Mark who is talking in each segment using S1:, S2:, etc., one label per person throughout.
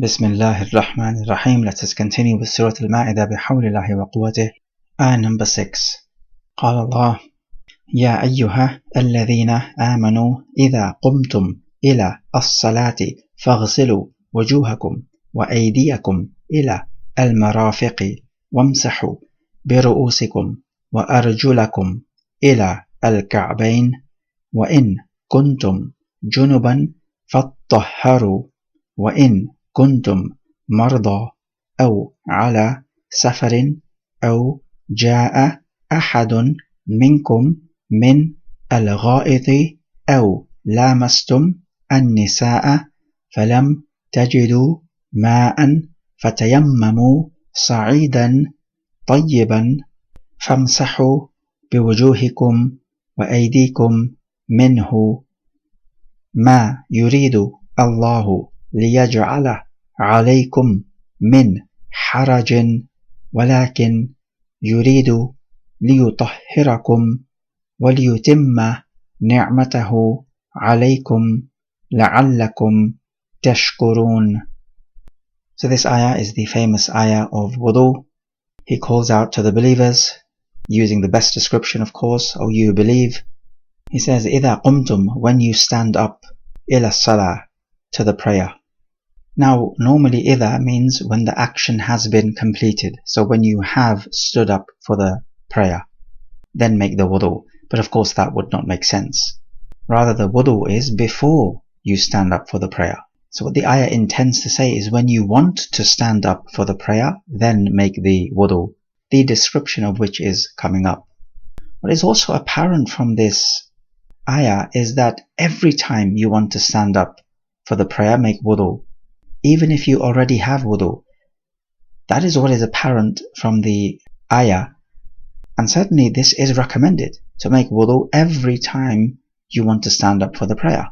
S1: Bismillahir Rahmanir Rahim. Let us continue with Surah Al-Maa'idah bihawlillahi wa quwwatih. Ayah number 6. قال الله يا أيها الذين آمنوا إذا قمتم إلى الصلاة فاغسلوا وجوهكم وأيديكم إلى المرافق وامسحوا برؤوسكم وأرجلكم إلى الكعبين وإن كنتم جنبا فاطهروا وإن كنتم مرضى أو على سفر أو جاء أحد منكم من الغائط أو لامستم النساء فلم تجدوا ماء فتيمموا صعيدا طيبا فامسحوا بوجوهكم وأيديكم منه ما يريد الله ليجعل عليكم من حرج ولكن يريد ليطهركم وليتم نعمته عليكم لعلكم تشكرون. So this ayah is the famous ayah of wudu. He calls out to the believers, using the best description of course, O you who believe. He says, إِذَا قُمْتُمْ, when you stand up, إِلَى الصَّلَاةِ, to the prayer. Now, normally إِذَا means when the action has been completed. So when you have stood up for the prayer, then make the wudu. But of course that would not make sense. Rather, the wudu is before you stand up for the prayer. So what the ayah intends to say is when you want to stand up for the prayer, then make the wudu, the description of which is coming up. What is also apparent from this ayah is that every time you want to stand up for the prayer, make wudu, even if you already have wudu. That is what is apparent from the ayah, and certainly this is recommended, to make wudu every time you want to stand up for the prayer.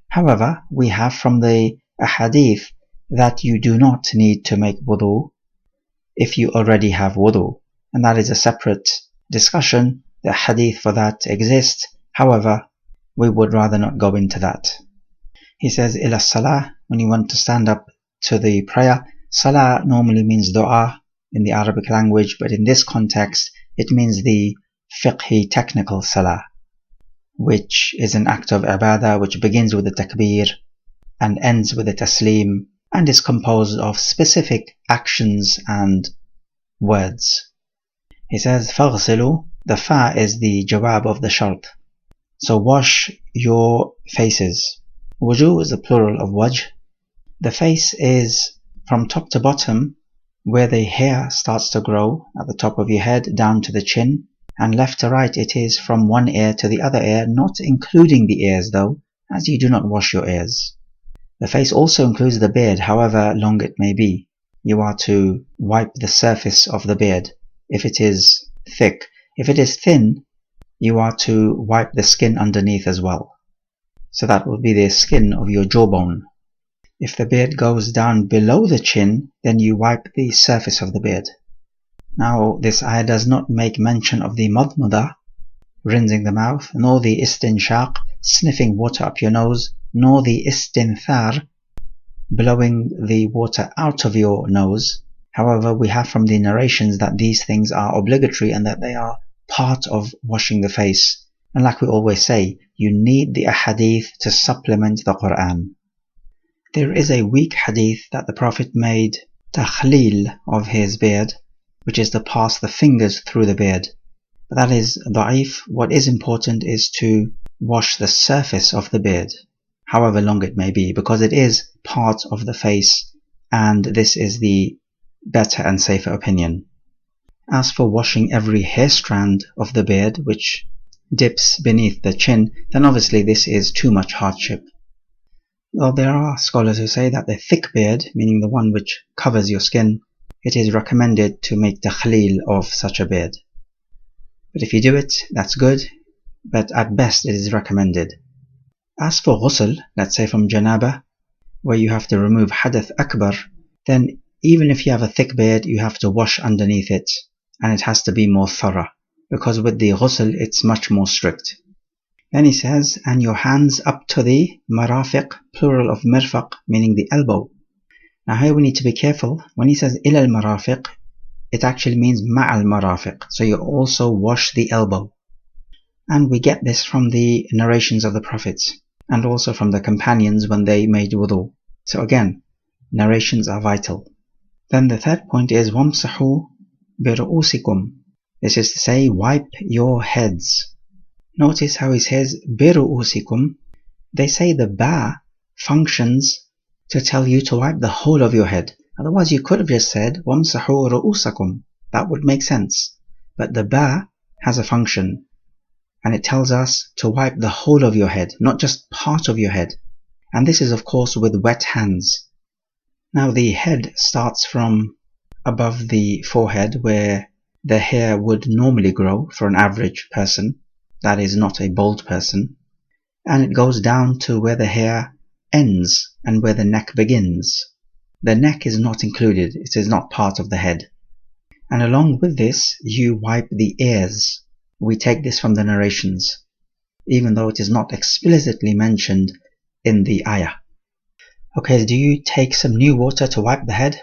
S1: However, we have from the ahadith that you do not need to make wudu if you already have wudu, and that is a separate discussion. The hadith for that exists. However, we would rather not go into that. He says, ila salah, when you want to stand up to the prayer. Salah normally means dua in the Arabic language, but in this context, it means the fiqhi technical salah, which is an act of ibadah which begins with the takbir and ends with the taslim, and is composed of specific actions and words. He says, فَاغْسِلُوا, the fa is the jawab of the shart. So wash your faces. Wuju is the plural of wajh. The face is from top to bottom, where the hair starts to grow at the top of your head down to the chin, and left to right it is from one ear to the other ear, not including the ears though, as you do not wash your ears. The face also includes the beard, however long it may be. You are to wipe the surface of the beard if it is thick. If it is thin, you are to wipe the skin underneath as well. So that will be the skin of your jawbone. If the beard goes down below the chin, then you wipe the surface of the beard. Now, this ayah does not make mention of the madmada, rinsing the mouth, nor the istinshaq, sniffing water up your nose, nor the istinthar, blowing the water out of your nose. However, we have from the narrations that these things are obligatory and that they are part of washing the face. And like we always say, you need the ahadith to supplement the Quran. There is a weak hadith that the Prophet made takhleel of his beard, which is to pass the fingers through the beard. But that is da'if. What is important is to wash the surface of the beard, however long it may be, because it is part of the face, and this is the better and safer opinion. As for washing every hair strand of the beard which dips beneath the chin, then obviously this is too much hardship. Though there are scholars who say that the thick beard, meaning the one which covers your skin, it is recommended to make takhleel of such a beard. But if you do it, that's good, but at best it is recommended. As for ghusl, let's say from janaba, where you have to remove hadath akbar, then even if you have a thick beard, you have to wash underneath it, and it has to be more thorough, because with the ghusl it's much more strict. Then he says, and your hands up to the marafiq, plural of mirfaq, meaning the elbow. Now here we need to be careful. When he says إلى المرافق, it actually means مع المرافق. So you also wash the elbow. And we get this from the narrations of the prophets and also from the companions when they made wudu. So again, narrations are vital. Then the third point is وَامْسَحُوا بِرُؤُوسِكُمْ. This is to say, wipe your heads. Notice how he says بِرُؤُوسِكُمْ. They say the ba functions to tell you to wipe the whole of your head. Otherwise you could have just said وَامْسَحُوا رُؤُوسَكُمْ. That would make sense. But the ba has a function, and it tells us to wipe the whole of your head, not just part of your head. And this is of course with wet hands. Now the head starts from above the forehead where the hair would normally grow for an average person, that is not a bald person, and it goes down to where the hair ends and where the neck begins. The neck is not included, it is not part of the head. And along with this, you wipe the ears. We take this from the narrations, even though it is not explicitly mentioned in the ayah. Okay, do you take some new water to wipe the head?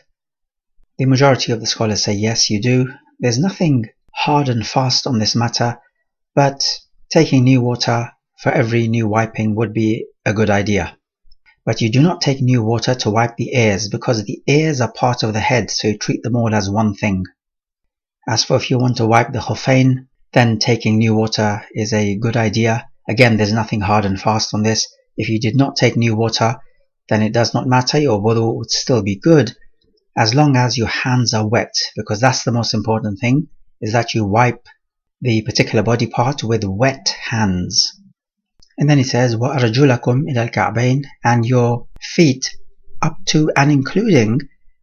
S1: The majority of the scholars say yes, you do. There's nothing hard and fast on this matter, but taking new water for every new wiping would be a good idea. But you do not take new water to wipe the ears, because the ears are part of the head, so you treat them all as one thing. As for if you want to wipe the khuffain, then taking new water is a good idea. Again, there's nothing hard and fast on this. If you did not take new water, then it does not matter, your wudu would still be good, as long as your hands are wet, because that's the most important thing, is that you wipe the particular body part with wet hands. And then he says, وَأَرْجُلَكُمْ إِلَى الْكَعْبَيْنِ, and your feet up to and including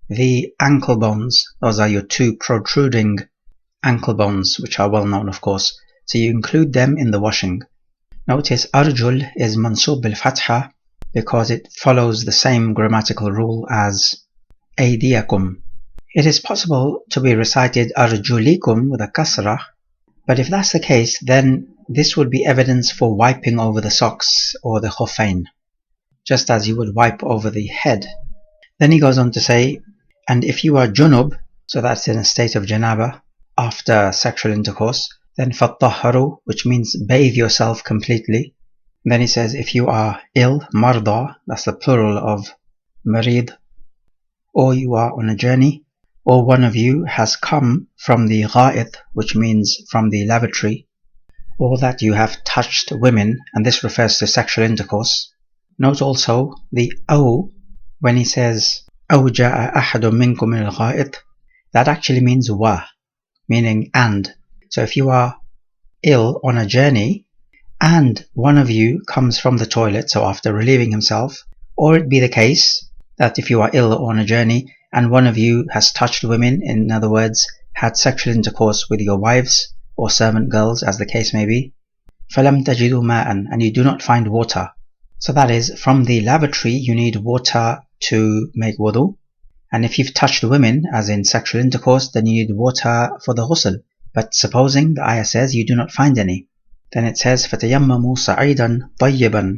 S1: the ankle bones. Those are your two protruding ankle bones, which are well known of course. So you include them in the washing. Notice arjul is mansub bil-fatha because it follows the same grammatical rule as aydiyakum. It is possible to be recited arjulikum with a kasrah, but if that's the case, then this would be evidence for wiping over the socks or the khuffain, just as you would wipe over the head. Then he goes on to say, and if you are junub, so that's in a state of janaba after sexual intercourse, then fattahharu, which means bathe yourself completely. And then he says, if you are ill, marda, that's the plural of marid, or you are on a journey, or one of you has come from the gha'it, which means from the lavatory, or that you have touched women, and this refers to sexual intercourse. Note also the aw, when he says أَوْ جَاءَ أَحَدٌ مِّنْكُمْ مِنَ الْغَائِطِ, that actually means wa, meaning and. So if you are ill on a journey, and one of you comes from the toilet, so after relieving himself, or it be the case that if you are ill on a journey, and one of you has touched women, in other words, had sexual intercourse with your wives, or servant girls, as the case may be, فَلَمْ تَجِدُوا مَاءً, and you do not find water. So that is, from the lavatory you need water to make wudu, and if you've touched women, as in sexual intercourse, then you need water for the ghusl. But supposing the ayah says you do not find any, then it says فَتَيَمَّمُوا صَعِيدًا طَيِّبًا,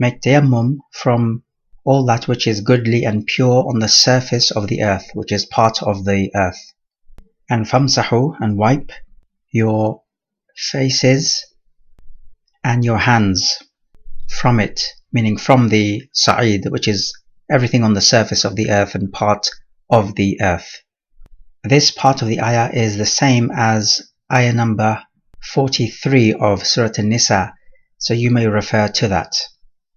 S1: make tayammum from all that which is goodly and pure on the surface of the earth, which is part of the earth. And famsahu, and wipe your faces and your hands from it, meaning from the sa'id, which is everything on the surface of the earth and part of the earth. This part of the ayah is the same as ayah number 43 of Surah An-Nisa, so you may refer to that.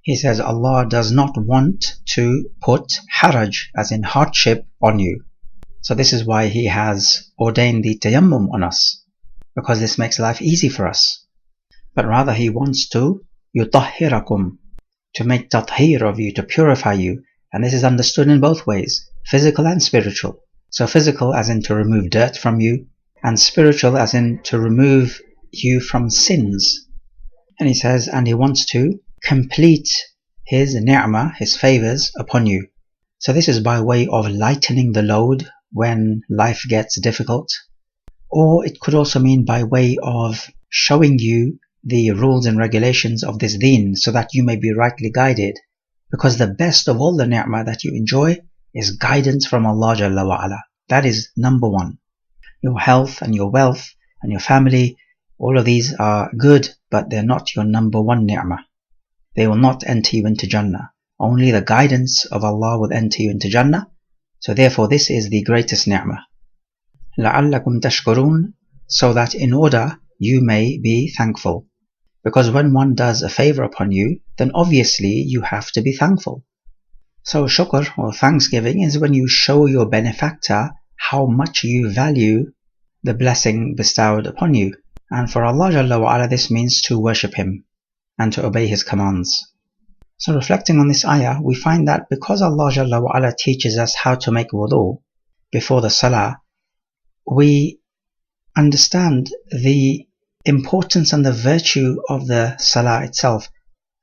S1: He says Allah does not want to put haraj, as in hardship, on you. So this is why He has ordained the tayammum on us, because this makes life easy for us. But rather He wants to yutahhirakum, to make tathhir of you, to purify you. And this is understood in both ways, physical and spiritual. So physical as in to remove dirt from you, and spiritual as in to remove you from sins. And he says, and He wants to complete His ni'mah, His favors upon you. So this is by way of lightening the load when life gets difficult. Or it could also mean by way of showing you the rules and regulations of this deen, so that you may be rightly guided. Because the best of all the ni'mah that you enjoy is guidance from Allah Jalla wa Ala. That is number one. Your health and your wealth and your family, all of these are good, but they're not your number one ni'mah. They will not enter you into Jannah. Only the guidance of Allah will enter you into Jannah. So therefore this is the greatest ni'mah. لَعَلَّكُمْ تَشْكُرُونَ, so that in order you may be thankful. Because when one does a favor upon you, then obviously you have to be thankful. So shukr, or thanksgiving, is when you show your benefactor how much you value the blessing bestowed upon you. And for Allah Jalla wa Ala, this means to worship Him and to obey His commands. So reflecting on this ayah, we find that because Allah Jalla wa Ala teaches us how to make wudu before the salah, we understand the importance and the virtue of the salah itself,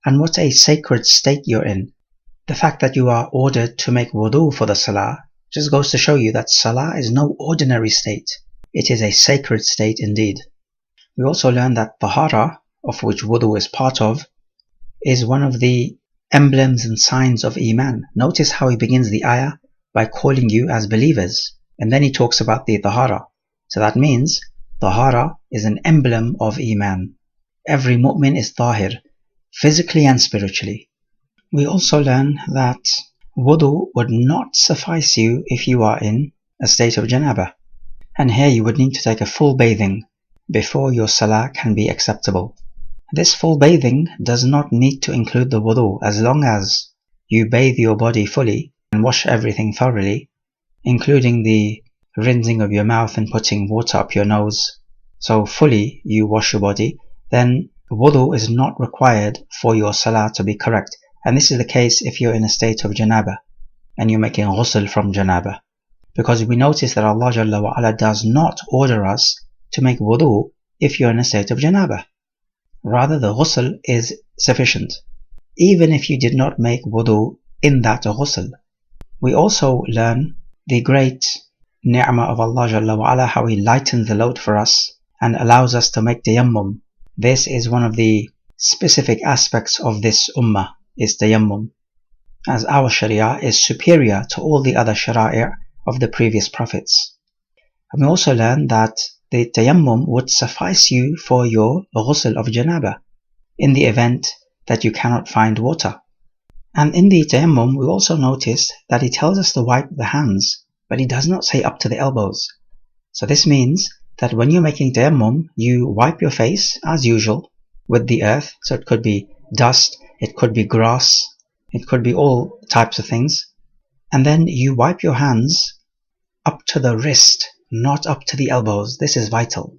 S1: and what a sacred state you're in. The fact that you are ordered to make wudu for the salah just goes to show you that salah is no ordinary state. It is a sacred state indeed. We also learn that tahara, of which wudu is part of, is one of the emblems and signs of Iman. Notice how he begins the ayah by calling you as believers, and then he talks about the tahara. So that means tahara is an emblem of Iman. Every mu'min is tahir, physically and spiritually. We also learn that wudu would not suffice you if you are in a state of janaba. And here you would need to take a full bathing before your salah can be acceptable. This full bathing does not need to include the wudu, as long as you bathe your body fully and wash everything thoroughly, including the rinsing of your mouth and putting water up your nose. So fully you wash your body, then wudu is not required for your salah to be correct. And this is the case if you're in a state of janaba and you're making ghusl from janaba. Because we notice that Allah Jalla wa Ala does not order us to make wudu if you're in a state of janaba. Rather, the ghusl is sufficient, even if you did not make wudu in that ghusl. We also learn the great ni'mah of Allah Jalla wa Ala, how He lightens the load for us and allows us to make tayammum. This is one of the specific aspects of this ummah, is tayammum, as our sharia is superior to all the other shara'i' of the previous prophets. And we also learn that the tayammum would suffice you for your ghusl of janaba in the event that you cannot find water. And in the tayammum we also notice that He tells us to wipe the hands, but He does not say up to the elbows. So this means that when you're making tayammum, you wipe your face as usual with the earth. So it could be dust, it could be grass, it could be all types of things. And then you wipe your hands up to the wrist, not up to the elbows. This is vital.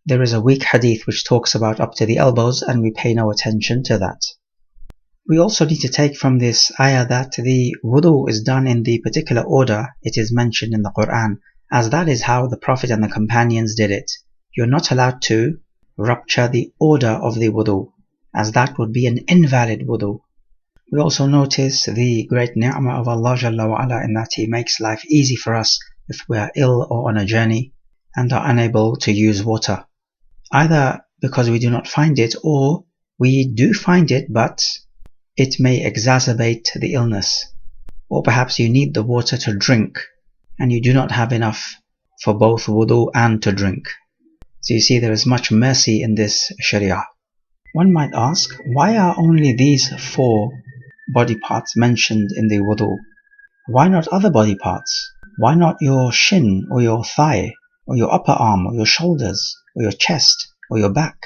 S1: There is a weak hadith which talks about up to the elbows, and we pay no attention to that. We also need to take from this ayah that the wudu is done in the particular order it is mentioned in the Quran, as that is how the Prophet and the companions did it. You're not allowed to rupture the order of the wudu, as that would be an invalid wudu. We also notice the great ni'mah of Allah Jalla wa Ala in that He makes life easy for us if we are ill or on a journey and are unable to use water, either because we do not find it, or we do find it but it may exacerbate the illness, or perhaps you need the water to drink and you do not have enough for both wudu and to drink. So you see, there is much mercy in this sharia. One might ask, why are only these 4 body parts mentioned in the wudu? Why not other body parts? Why not your shin, or your thigh, or your upper arm, or your shoulders, or your chest, or your back?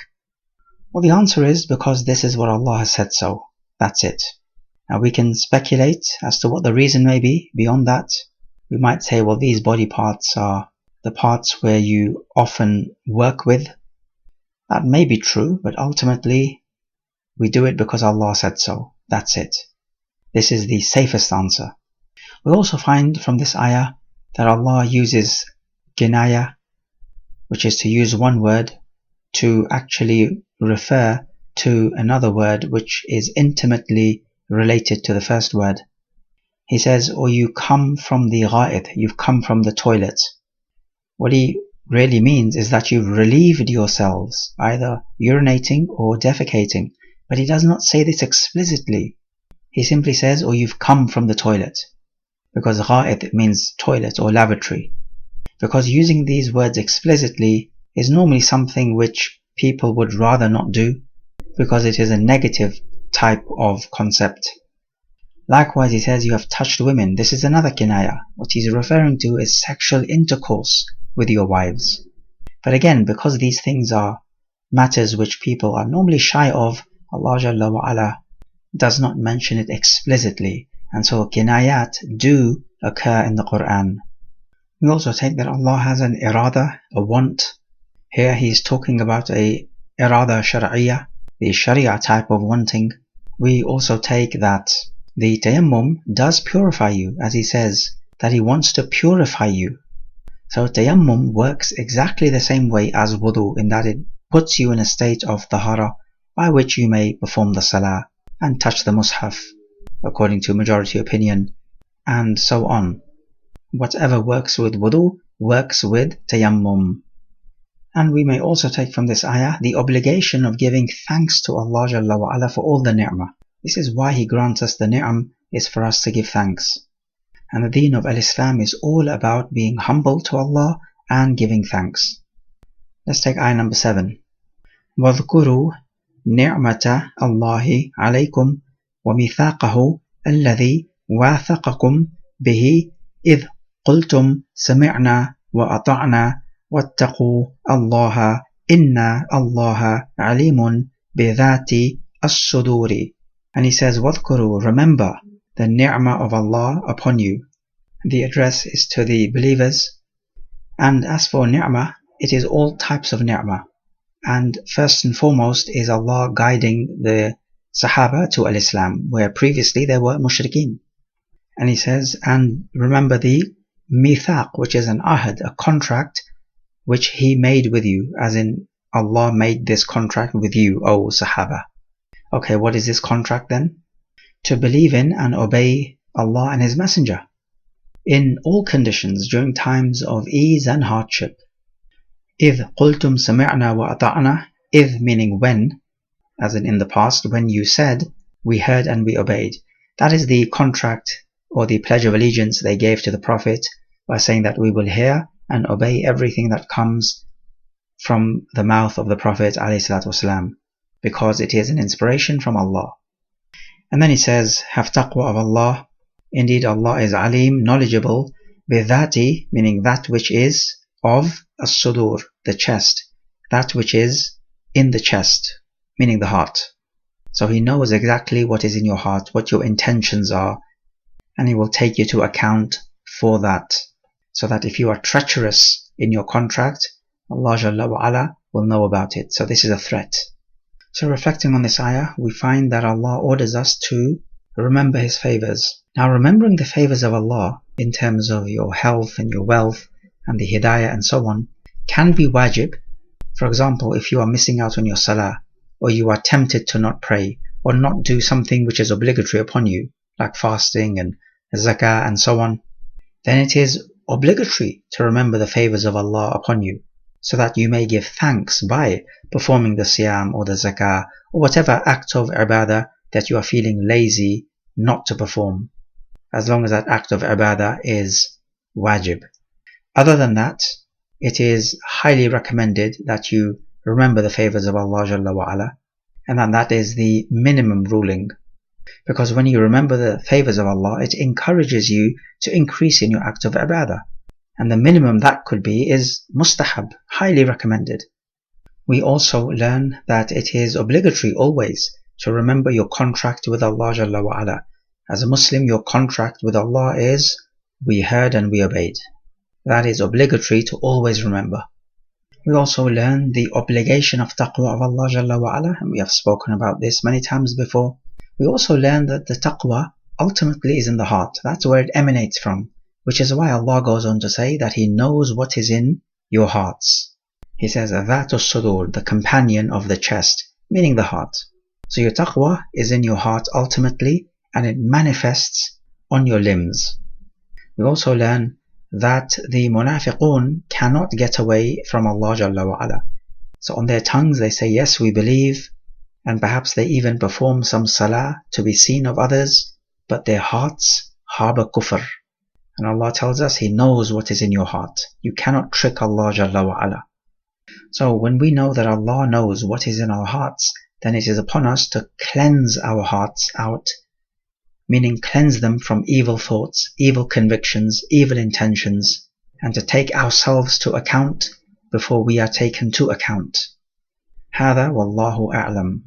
S1: Well, the answer is because this is what Allah has said so. That's it. Now we can speculate as to what the reason may be. Beyond that, we might say, well, these body parts are the parts where you often work with. That may be true, but ultimately we do it because Allah said so. That's it. This is the safest answer. We also find from this ayah that Allah uses kinaya, which is to use one word to actually refer to another word which is intimately related to the first word. He says, or you come from the gha'id, you've come from the toilet. What he really means is that you've relieved yourselves, either urinating or defecating. But he does not say this explicitly. He simply says, or you've come from the toilet. because غائط means toilet or lavatory. Because using these words explicitly is normally something which people would rather not do, because it is a negative type of concept. Likewise, he says you have touched women. This is another kinaya. What he's referring to is sexual intercourse with your wives. But again, because these things are matters which people are normally shy of, Allah Jalla wa Ala does not mention it explicitly, and so kinayat do occur in the Quran. We also take that Allah has an irada, a want. Here he is talking about a irada shar'iyya, the sharia type of wanting. We also take that the tayammum does purify you, as he says that he wants to purify you. So tayammum works exactly the same way as wudu, in that it puts you in a state of tahara by which you may perform the salah and touch the mushaf according to majority opinion, and so on. Whatever works with wudu works with tayammum. And we may also take from this ayah the obligation of giving thanks to Allah Jalla wa Ala for all the ni'mah. This is why he grants us the ni'am, is for us to give thanks. And the deen of Al-Islam is all about being humble to Allah and giving thanks. Let's take ayah number 7. وَاذْكُرُوا نِعْمَةَ اللَّهِ عَلَيْكُمْ وَمِيثَاقَهُ الَّذِي وَاثَقَكُمْ بِهِ إِذْ قُلْتُمْ سَمِعْنَا وَأَطَعْنَا وَاتَّقُوا اللَّهَ إِنَّ اللَّهَ عَلِيمٌ بِذَاتِ الصُّدُورِ. And he says, وَاذْكُرُوا, remember the ni'mah of Allah upon you. The address is to the believers. And as for ni'mah, it is all types of ni'mah. And first and foremost is Allah guiding the Sahaba to Al-Islam, where previously they were mushrikeen. And he says, and remember the mithaq, which is an ahad, a contract which he made with you, as in Allah made this contract with you, O Sahaba. Okay, what is this contract then? To believe in and obey Allah and His Messenger in all conditions, during times of ease and hardship. إِذْ قُلْتُمْ سَمِعْنَا وَأَطَعْنَا, إِذْ meaning when, as in the past, when you said, we heard and we obeyed. That is the contract or the pledge of allegiance they gave to the Prophet by saying that we will hear and obey everything that comes from the mouth of the Prophet ﷺ, because it is an inspiration from Allah. And then he says, have taqwa of Allah. Indeed, Allah is alim, knowledgeable, bidhati, meaning that which is of as-sudur, the chest, that which is in the chest, meaning the heart. So He knows exactly what is in your heart, what your intentions are, and He will take you to account for that. So that if you are treacherous in your contract, Allah Jalla wa Ala will know about it. So this is a threat. So reflecting on this ayah, we find that Allah orders us to remember His favors. Now, remembering the favors of Allah in terms of your health and your wealth and the hidayah and so on can be wajib. For example, if you are missing out on your salah, or you are tempted to not pray or not do something which is obligatory upon you, like fasting and zakah and so on, then it is obligatory to remember the favors of Allah upon you, so that you may give thanks by performing the siyam or the zakah or whatever act of ibadah that you are feeling lazy not to perform, as long as that act of ibadah is wajib. Other than that, it is highly recommended that you remember the favors of Allah Jalla wa Ala, and that is the minimum ruling. Because when you remember the favors of Allah, it encourages you to increase in your act of ibadah. And the minimum that could be is mustahab, highly recommended. We also learn that it is obligatory always to remember your contract with Allah Jalla wa Ala. As a Muslim, your contract with Allah is, we heard and we obeyed. That is obligatory to always remember. We also learn the obligation of taqwa of Allah Jalla wa Ala, and we have spoken about this many times before. We also learn that the taqwa ultimately is in the heart. That's where it emanates from, which is why Allah goes on to say that He knows what is in your hearts. He says, Dhatu sudur, the companion of the chest, meaning the heart. So your taqwa is in your heart ultimately, and it manifests on your limbs. We also learn that the munafiqun cannot get away from Allah Jalla wa Ala. So on their tongues they say, yes, we believe, and perhaps they even perform some salah to be seen of others, but their hearts harbor kufr. And Allah tells us He knows what is in your heart. You cannot trick Allah Jalla wa Ala. So when we know that Allah knows what is in our hearts, then it is upon us to cleanse our hearts out, meaning cleanse them from evil thoughts, evil convictions, evil intentions, and to take ourselves to account before we are taken to account. هذا والله أعلم.